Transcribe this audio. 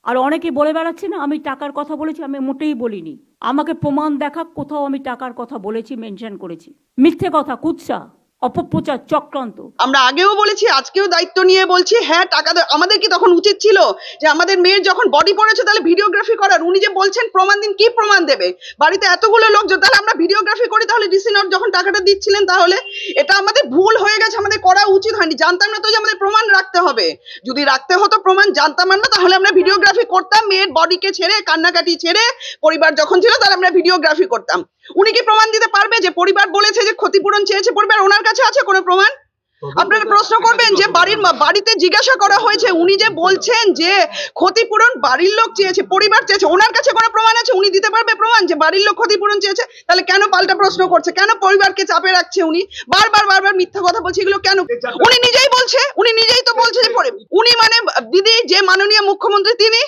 আর অনেকে বলে বেড়াচ্ছে না আমি টাকার কথা বলেছি, আমি মোটেই বলিনি। আমাকে প্রমাণ দেখা কোথাও আমি টাকার কথা বলেছি, মেনশন করেছি। মিথ্যে কথা, কুৎসা, অপপ্রচার, চক্রান্ত। আমরা আগেও বলেছি, আজকেও দায়িত্ব নিয়ে বলছি, হ্যাঁ টাকা আমাদের কি তখন উচিত ছিল যে আমাদের মেয়ের যখন বডি পড়েছে তাহলে ভিডিওগ্রাফি করার? উনি যে বলছেন প্রমাণ দিন, কি প্রমাণ দেবে? বাড়িতে এতগুলো লোকজন, তাহলে আমরা ভিডিওগ্রাফি করি, তাহলে ডিসি নোট যখন টাকাটা দিচ্ছিলেন, তাহলে এটা আমাদের ভুল হয়ে গেছে, আমাদের করা উচিত হয়নি। জানতাম না তো যে আমাদের প্রমাণ রাখতে হবে। যদি রাখতে হতো প্রমাণ, জানতাম না, তাহলে আমরা ভিডিওগ্রাফি করতাম। মেয়ের বডিকে ছেড়ে, কান্নাকাটি ছেড়ে, পরিবার যখন ছিল তাহলে আমরা ভিডিওগ্রাফি করতাম। উনি কি প্রমাণ দিতে পারবে যে পরিবার বলেছে যে ক্ষতিপূরণ চেয়েছে? পরিবার, ওনার কাছে আছে কোনো প্রমাণ? আপনারা প্রশ্ন করবেন যে বাড়িতে জিজ্ঞাসা করা হয়েছে, উনি যে বলছেন যে ক্ষতিপূরণ বাড়ির লোক চেয়েছে, পরিবার চেয়েছে, ওনার কাছে কোনো প্রমাণ আছে? উনি দিতে পারবে প্রমাণ যে বাড়ির লোক ক্ষতিপূরণ চেয়েছে? তাহলে কেন পাল্টা প্রশ্ন করছে? কেন পরিবারকে চাপে রাখছে? উনি বারবার মিথ্যা কথা বলছে, এগুলো কেন? উনি নিজেই বলছে, উনি নিজেই তো বলছে যে উনি মানে দিদি যে মাননীয় মুখ্যমন্ত্রী তিনি